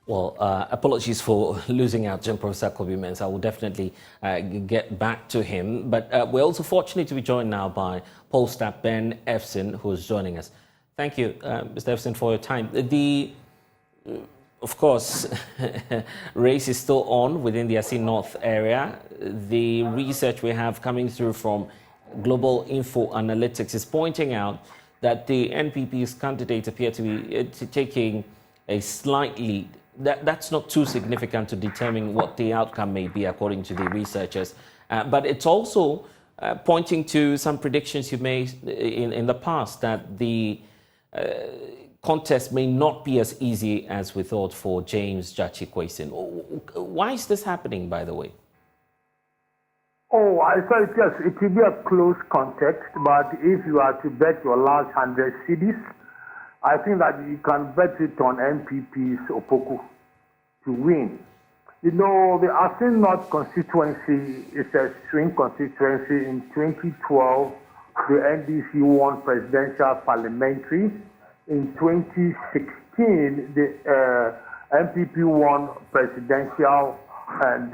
Well, apologies for losing out Jim Professor Kobe-Mensah. I will definitely get back to him. But we're also fortunate to be joined now by pollster Ben Efson, who's joining us. Thank you, Mr. Efson, for your time. Of course, race is still on within the Assin North area. The research we have coming through from Global Info Analytics is pointing out that the NPP's candidates appear to be taking a slight lead. That's not too significant to determine what the outcome may be, according to the researchers. But it's also pointing to some predictions you made in the past that the contest may not be as easy as we thought for James Gyakye Quayson. Why is this happening, by the way? Oh, I thought yes, it will be a close contest, but if you are to bet your last 100 cedis, I think that you can bet it on NPP's Opoku to win. You know, the Assin North constituency is a swing constituency. In 2012, the NDC won presidential parliamentary. In 2016, the NPP won presidential and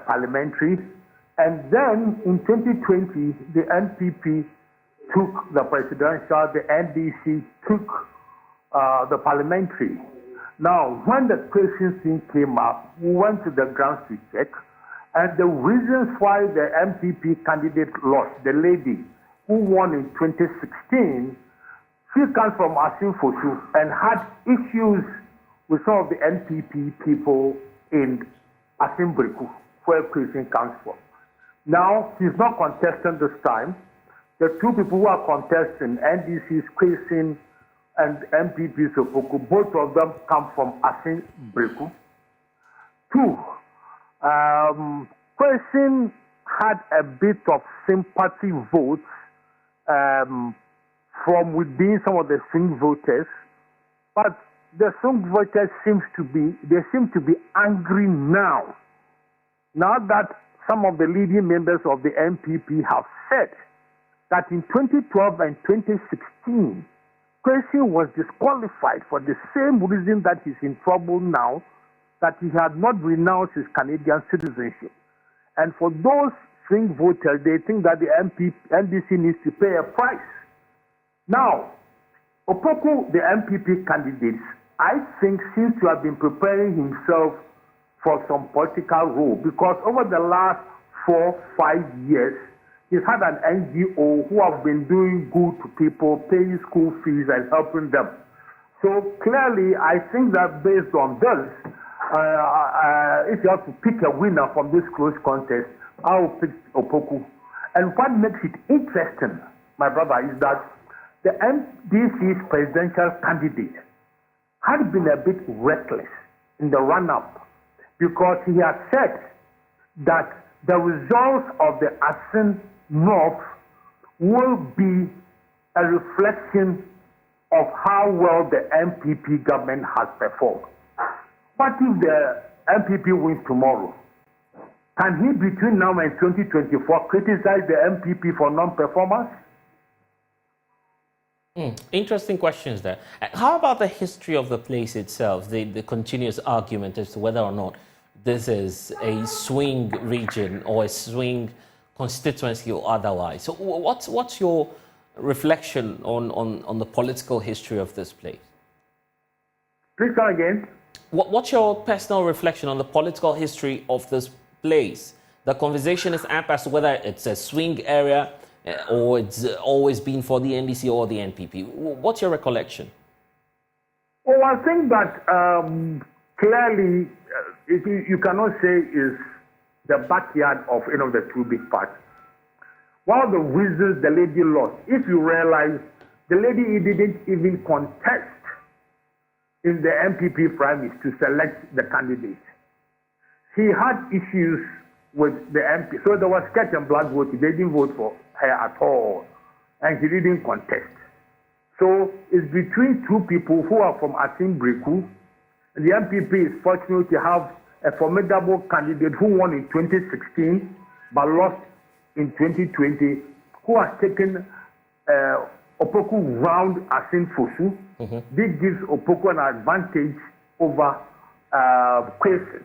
parliamentary. And then in 2020, the NPP took the presidential, the NDC took the parliamentary. Now, when the question thing came up, we went to the grounds to check, and the reasons why the NPP candidate lost, the lady who won in 2016, she comes from Assin North and had issues with some of the NPP people in Assin Breku, where Christian comes from. Now, she's not contesting this time. The two people who are contesting, NDC's Quayson and NPP's Opoku, both of them come from Assin Breku. Two, Quayson had a bit of sympathy votes from within some of the swing voters, but the swing voters seem to be angry now. Now that some of the leading members of the NPP have said that in 2012 and 2016, Quayson was disqualified for the same reason that he's in trouble now, that he had not renounced his Canadian citizenship. And for those swing voters, they think that the NDC needs to pay a price. Now, Opoku, the NPP candidate, I think seems to have been preparing himself for some political role, because over the last 4-5 years, he's had an NGO who have been doing good to people, paying school fees and helping them. So clearly, I think that based on this, if you have to pick a winner from this close contest, I will pick Opoku. And what makes it interesting, my brother, is that the NDC's presidential candidate had been a bit reckless in the run-up, because he had said that the results of the Assin North will be a reflection of how well the NPP government has performed. What if the NPP wins tomorrow? Can he, between now and 2024, criticize the NPP for non-performance? Interesting questions there. How about the history of the place itself, the continuous argument as to whether or not this is a swing region or a swing constituency or otherwise? So what's your reflection on the political history of this place? Please come again. What's your personal reflection on the political history of this place? The conversation is up as to whether it's a swing area or it's always been for the NDC or the NPP. What's your recollection? Well, I think that clearly you cannot say is the backyard of any of the two big parties. One of the reasons the lady lost, if you realize, the lady didn't even contest in the NPP primaries to select the candidate. She had issues with the MP, so there was cat and blood voting. They didn't vote for her at all, and she didn't contest. So it's between two people who are from Assin Breku. The NPP is fortunate to have a formidable candidate who won in 2016 but lost in 2020, who has taken Opoku round Assin North. This gives Opoku an advantage over Kwesi.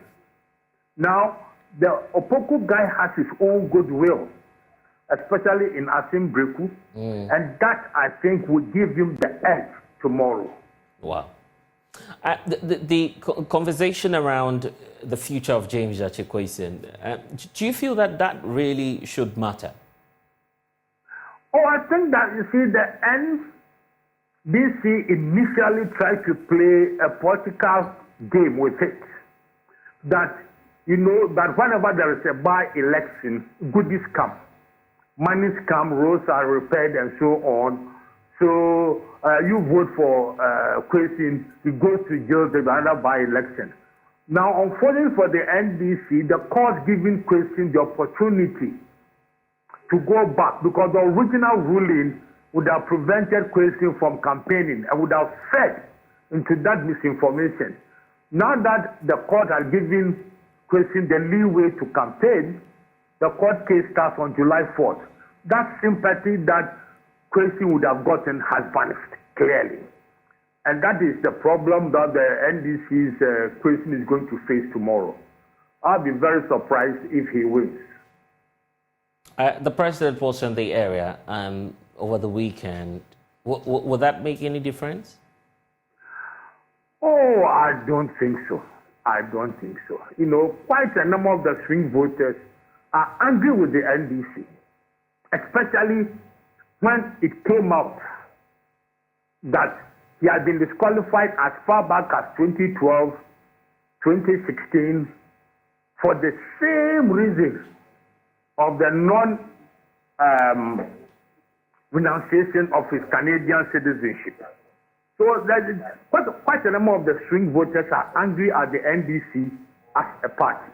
Now, the Opoku guy has his own goodwill, especially in Assin Breku, and that, I think, will give him the edge tomorrow. Wow. The conversation around the future of James Gyakye Quayson, do you feel that that really should matter? Oh, I think that, you see, the NDC initially tried to play a political game with it. That, you know, that whenever there is a by-election, goodies come. Monies come, roads are repaired, and so on. So you vote for Quayson, he goes to jail, there's another by-election. Now, unfortunately for the NDC, the court giving Quayson the opportunity to go back, because the original ruling would have prevented Quayson from campaigning and would have fed into that misinformation. Now that the court has given Quayson the leeway to campaign, the court case starts on July 4th. That sympathy that Quayson would have gotten has vanished clearly. And that is the problem that the NDC's Quayson is going to face tomorrow. I'll be very surprised if he wins. The president was in the area over the weekend. Will that make any difference? Oh, I don't think so. I don't think so. You know, quite a number of the swing voters are angry with the NDC, especially when it came out that he had been disqualified as far back as 2012, 2016 for the same reason of the non-renunciation of his Canadian citizenship. So quite a number of the swing voters are angry at the NDC as a party.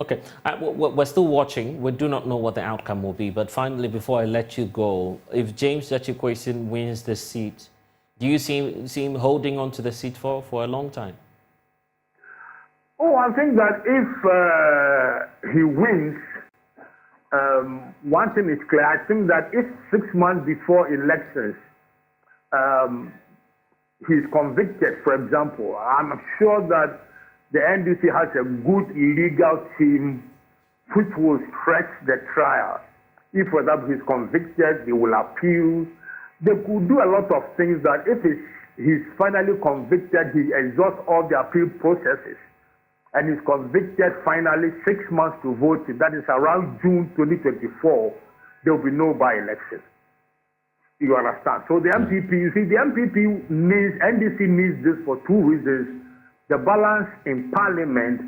Okay, we're still watching. We do not know what the outcome will be. But finally, before I let you go, if James Gyakye Quayson wins the seat, do you see him holding on to the seat for a long time? Oh, I think that if he wins, one thing is clear. I think that if 6 months before elections, he's convicted, for example, I'm sure that the NDC has a good legal team which will stretch the trial. If, for example, he's convicted, they will appeal. They could do a lot of things that if he's finally convicted, he exhausts all the appeal processes, and he's convicted finally 6 months to vote, that is around June 2024, there will be no by-election. You understand? So the NPP, you see, the NDC needs this for two reasons: the balance in parliament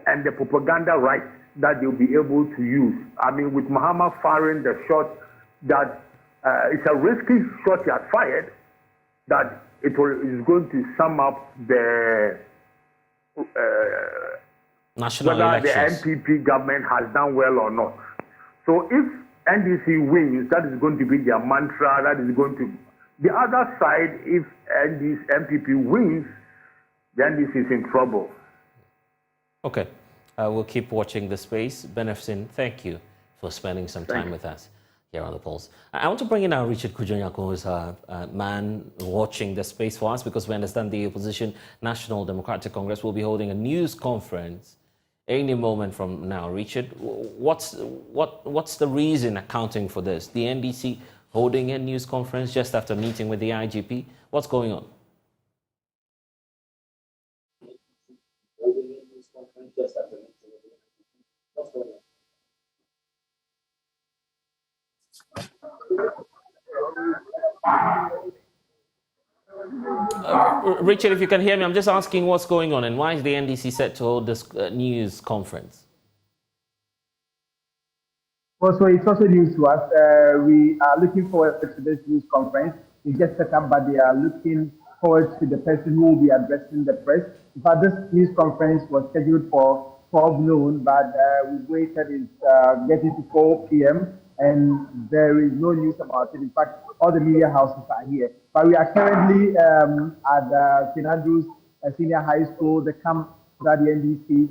and the propaganda rights that they'll be able to use. I mean, with Muhammad firing the shot that it's a risky shot he has fired, that is going to sum up the national whether elections. The NPP government has done well or not. So if NDC wins, that is going to be their mantra. That is going to the other side. If NPP wins, the NDC is in trouble. Okay, we'll keep watching the space. Ben Assin, thank you for spending some time with us here on The Pulse. I want to bring in our Richard Kujonyako, who is a man watching the space for us, because we understand the opposition National Democratic Congress will be holding a news conference any moment from now. Richard, what's the reason accounting for this? The NDC holding a news conference just after meeting with the IGP? What's going on? Richard, if you can hear me, I'm just asking what's going on and why is the NDC set to hold this news conference? Also, it's also news to us. We are looking forward to this news conference. It's just set up, but they are looking forward to the person who will be addressing the press. In fact, this news conference was scheduled for 12 noon, but we waited. It's getting to 4 p.m. and there is no news about it. In fact, all the media houses are here. But we are currently at St. Andrews Senior High School, the camp that the NDC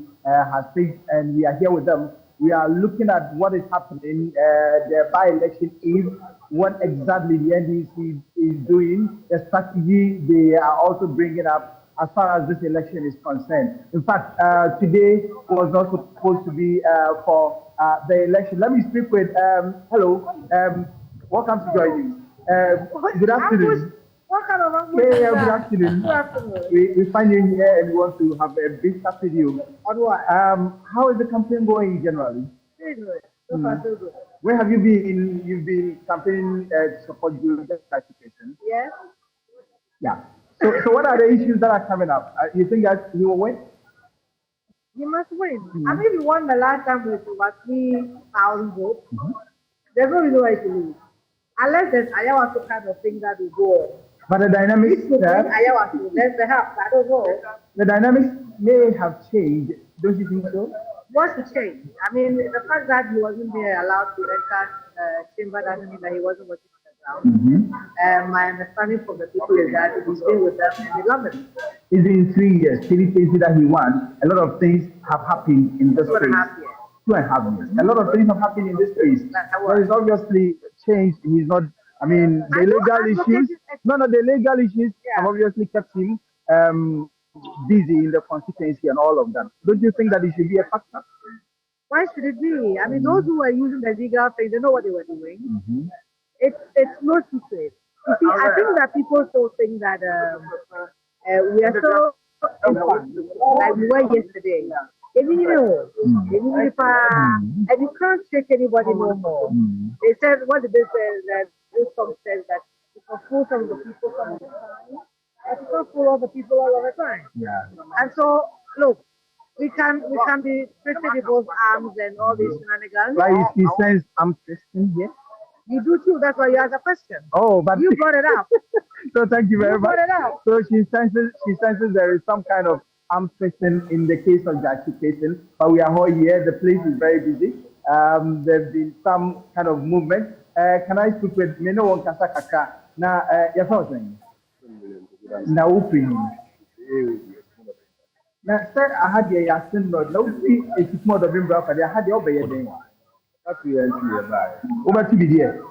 has picked, and we are here with them. We are looking at what is happening, the by-election is, what exactly the NDC is doing, the strategy they are also bringing up, as far as this election is concerned. In fact, today was not supposed to be for the election. Let me speak with, hello, welcome to join you. Good afternoon. What kind of Yeah, good afternoon. Good afternoon. We find you here and we want to have a brief chat with you. On what? How is the campaign going generally? Good. So far, so good. Where have you been? You've been campaigning to support youth education. Yes? Yeah. So what are the issues that are coming up? You think that you will win? You must win. I mean, we won the last time with about 3,000 votes. There's no reason why to lose. Unless there's Ayahuasca kind of thing that will go on. But the dynamics, Ayahuasca, let's perhaps, I don't know. the dynamics may have changed. Don't you think so? What's the change? I mean, the fact that he wasn't there allowed to enter chamber doesn't mean that he wasn't working on the ground. My understanding from the people is that he's been with them and they love him. It's been 3 years, 3 cases that he won. A lot of things have happened in this space. 2.5 years. 2.5 years. A lot of things have happened in this space. There is obviously change. He's not, I mean, the legal issues. The legal issues have obviously kept him busy in the constituency and all of that. Don't you think that it should be a factor? Why should it be? I mean, those who were using the legal thing, they know what they were doing. It's no secret. You see, I think that people still think that we are so like we were yesterday. And you can't shake anybody no more. They said, what did they say? That this song says that you can fool some of the people some of the time, but you can't fool all the people all of the time. And so, look, we can be twisted in both arms and all these shenanigans. Why is he says I'm Christian here? You do too. That's why you asked a question. Oh, but you brought it up. So thank you very much. Brought it up. So she senses there is some kind of arm twisting in the case of justification, but we are all here. The place is very busy. There's been some kind of movement. Can I speak with Meno Kasa Kaka? Now, your first thing. Now, now, sir, I had the Assin North. Now, it's more than Bravo. I had the obey. That's the answer. Over to be here.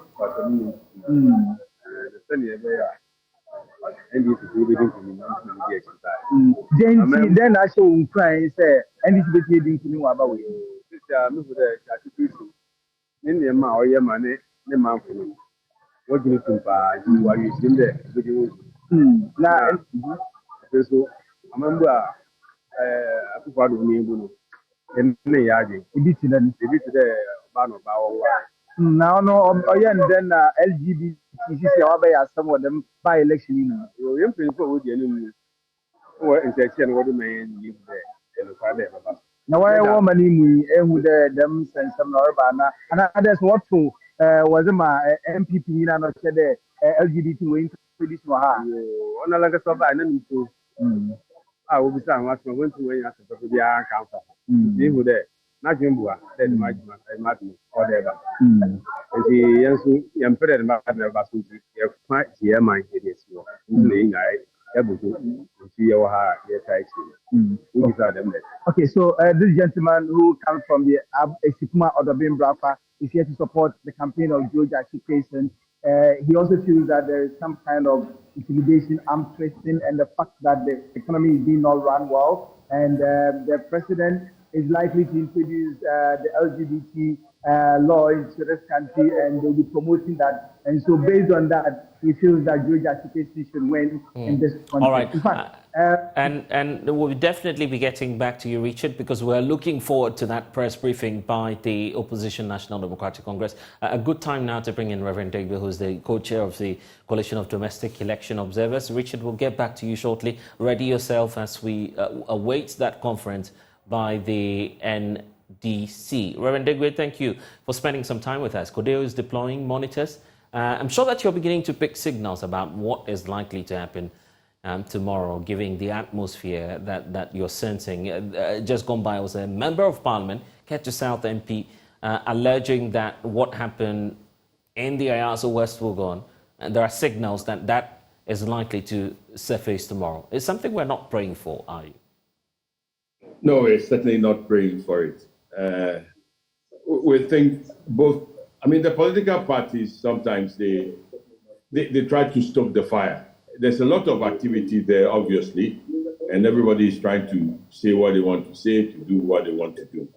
Then I show crying, say, and it's behaving to know about you. In the amount of your money, the month. What do you think? You are using there. Now, so I remember I put out of me. And they are the ban of our now, no, and then LGBT some of them by election. You with the enemy or in what the man live there. Now, I woman in with them and some Urbana, and others what to was my NPP and not said LGBT wing to this Maha. On a like a survivor, I will be saying what I'm going to wait after the council. You would there. Not Jimbua, then my Martin, or whatever. And the answer, young Peter and Martin of Basu, you're quite here, my hideous. Okay, so this gentleman who comes from the Esikuma or the Bimbrafa is here to support the campaign of George Achikation. He also feels that there is some kind of intimidation, arm twisting, and the fact that the economy is being not run well, and the president is likely to introduce the LGBT law into this country, and they'll be promoting that. And so, based on that, he feels that George Achikation should win in this country. All right. In fact, and we'll definitely be getting back to you, Richard, because we're looking forward to that press briefing by the Opposition National Democratic Congress. A good time now to bring in Reverend Degbe, who's the co-chair of the Coalition of Domestic Election Observers. Richard, we'll get back to you shortly. Ready yourself as we await that conference by the NDC. Reverend Degbe, thank you for spending some time with us. Codeo is deploying monitors. I'm sure that you're beginning to pick signals about what is likely to happen tomorrow, given the atmosphere that you're sensing. Just gone by, I was a member of parliament, Ketcha South MP, alleging that what happened in the Ayaso West Wugon, and there are signals that is likely to surface tomorrow. It's something we're not praying for, are you? No, we're certainly not praying for it. We think both, I mean, the political parties, sometimes they try to stoke the fire. There's a lot of activity there, obviously, and everybody is trying to say what they want to say, to do what they want to do.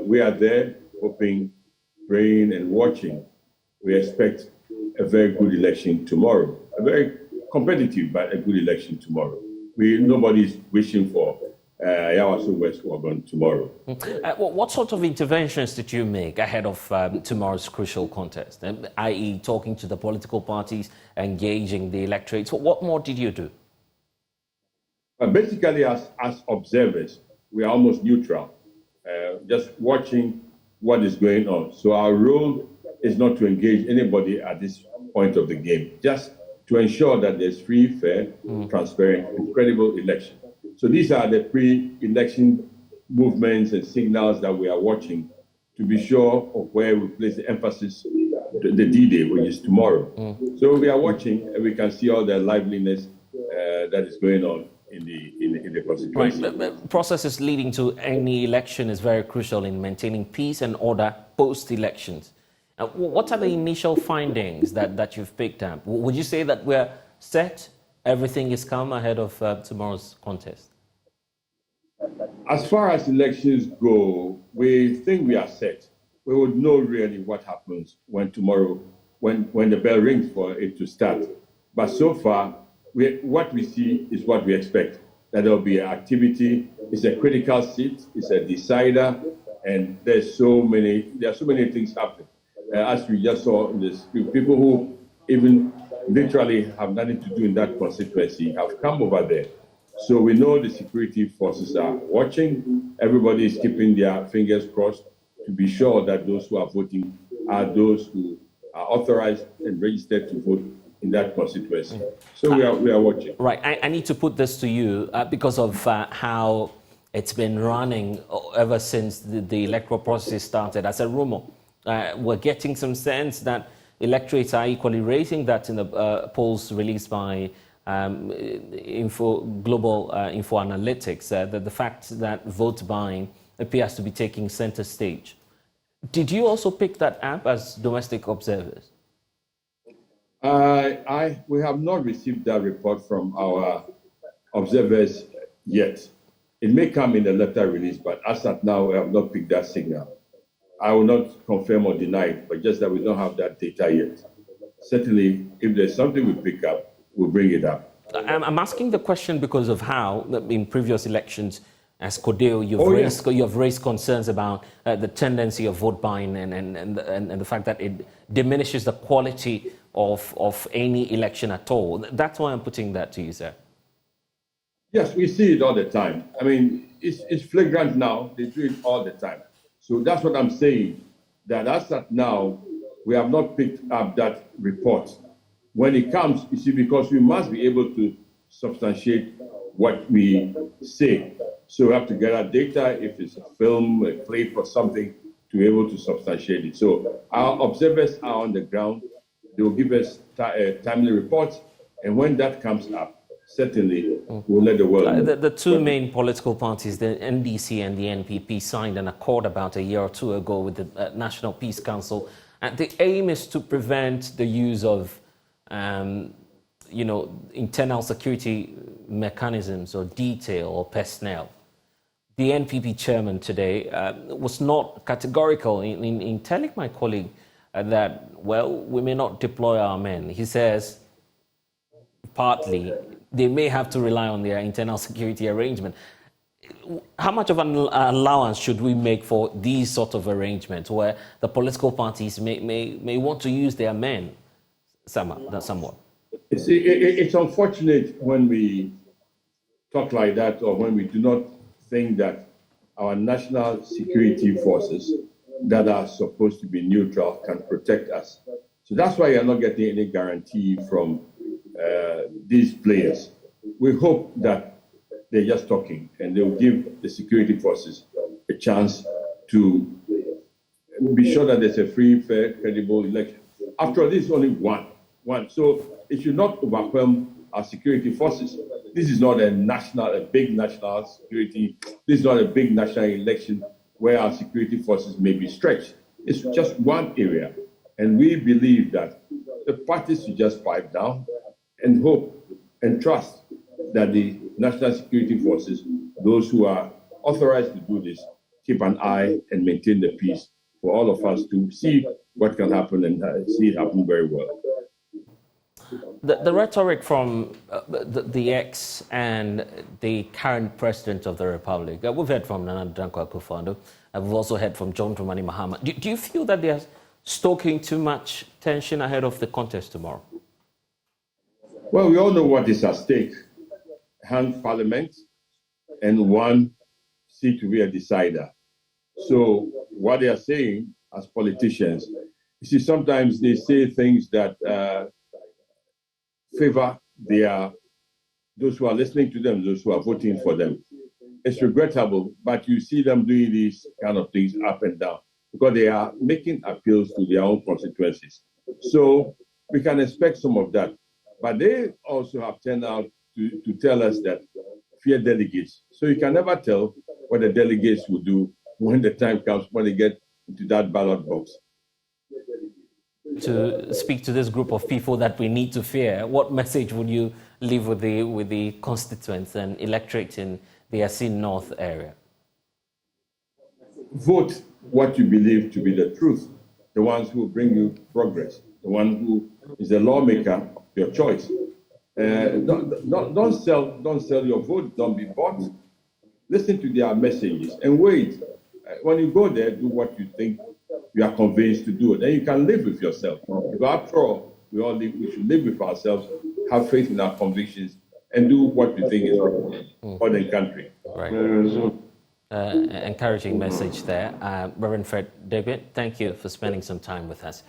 We are there hoping, praying, and watching. We expect a very good election tomorrow, a very competitive but a good election tomorrow. Nobody's wishing for Yawaso West Wagon tomorrow. What sort of interventions did you make ahead of tomorrow's crucial contest, i.e. talking to the political parties, engaging the electorate? What more did you do? Basically, as observers, we are almost neutral, just watching what is going on. So our role is not to engage anybody at this point of the game, just to ensure that there's free, fair, transparent, and credible election. So these are the pre-election movements and signals that we are watching to be sure of where we place the emphasis, the D-Day, which is tomorrow. So we are watching, and we can see all the liveliness that is going on in the constituency. Right. The processes leading to any election is very crucial in maintaining peace and order post-elections. What are the initial findings that you've picked up? Would you say that we're set? Everything is calm ahead of tomorrow's contest? As far as elections go, we think we are set. We would know really what happens when tomorrow, when the bell rings for it to start. But so far, what we see is what we expect. That there will be activity. It's a critical seat. It's a decider, and there are so many things happening. As we just saw in this, people who even literally have nothing to do in that constituency have come over there. So we know the security forces are watching. Everybody is keeping their fingers crossed to be sure that those who are voting are those who are authorized and registered to vote in that constituency. So we are watching. Right. I need to put this to you because of how it's been running ever since the electoral process started. As a rumor, we're getting some sense that electorates are equally rating that in the polls released by Global Info Analytics, that the fact that vote buying appears to be taking center stage. Did you also pick that up as domestic observers? We have not received that report from our observers yet. It may come in the letter release, but as at now, we have not picked that signal. I will not confirm or deny it, but just that we don't have that data yet. Certainly, if there's something we pick up, we'll bring it up. I'm asking the question because of how, in previous elections, as Codeo, you've raised concerns about the tendency of vote buying and the fact that it diminishes the quality of any election at all. That's why I'm putting that to you, sir. Yes, we see it all the time. I mean, it's flagrant now. They do it all the time. So that's what I'm saying, that as at now, we have not picked up that report. When it comes, you see, because we must be able to substantiate what we say. So we have to gather data, if it's a film, a clip or something, to be able to substantiate it. So our observers are on the ground. They will give us timely reports. And when that comes up, certainly we'll let the world know. The two main political parties, the NDC and the NPP, signed an accord about a year or two ago with the National Peace Council. The aim is to prevent the use of internal security mechanisms or detail or personnel. The NPP chairman today was not categorical in telling my colleague that, well, we may not deploy our men. He says, partly, they may have to rely on their internal security arrangement. How much of an allowance should we make for these sort of arrangements where the political parties may want to use their men somewhat? It's unfortunate when we talk like that, or when we do not think that our national security forces that are supposed to be neutral can protect us. So that's why you're not getting any guarantee from these players. We hope that they're just talking and they'll give the security forces a chance to be sure that there's a free, fair, credible election. After all, this is only one. So it should not overwhelm our security forces. This is not a big national security. This is not a big national election where our security forces may be stretched. It's just one area. And we believe that the parties should just pipe down and hope and trust that the national security forces, those who are authorized to do this, keep an eye and maintain the peace for all of us to see what can happen and see it happen very well. The rhetoric from the ex and the current president of the Republic, we've heard from Nana Dankwa Akufo-Addo, we've also heard from John Dramani Mahama. Do you feel that they're stoking too much tension ahead of the contest tomorrow? Well, we all know what is at stake. Hang parliament and one seat to be a decider. So what they are saying as politicians, you see, sometimes they say things that favor those who are listening to them, those who are voting for them. It's regrettable, but you see them doing these kind of things up and down because they are making appeals to their own constituencies. So we can expect some of that. But they also have turned out to tell us that fear delegates. So you can never tell what the delegates will do when the time comes, when they get into that ballot box. To speak to this group of people that we need to fear, what message would you leave with the constituents and electorate in the Assin North area? Vote what you believe to be the truth, the ones who bring you progress, the one who is the lawmaker of your choice. Don't sell your vote, don't be bought. Listen to their messages and wait. When you go there, do what you think you are convinced to do. Then you can live with yourself. Because after all, we should live with ourselves, have faith in our convictions, and do what we think is right for the country. Right. Encouraging message there. Reverend Fred David, thank you for spending some time with us.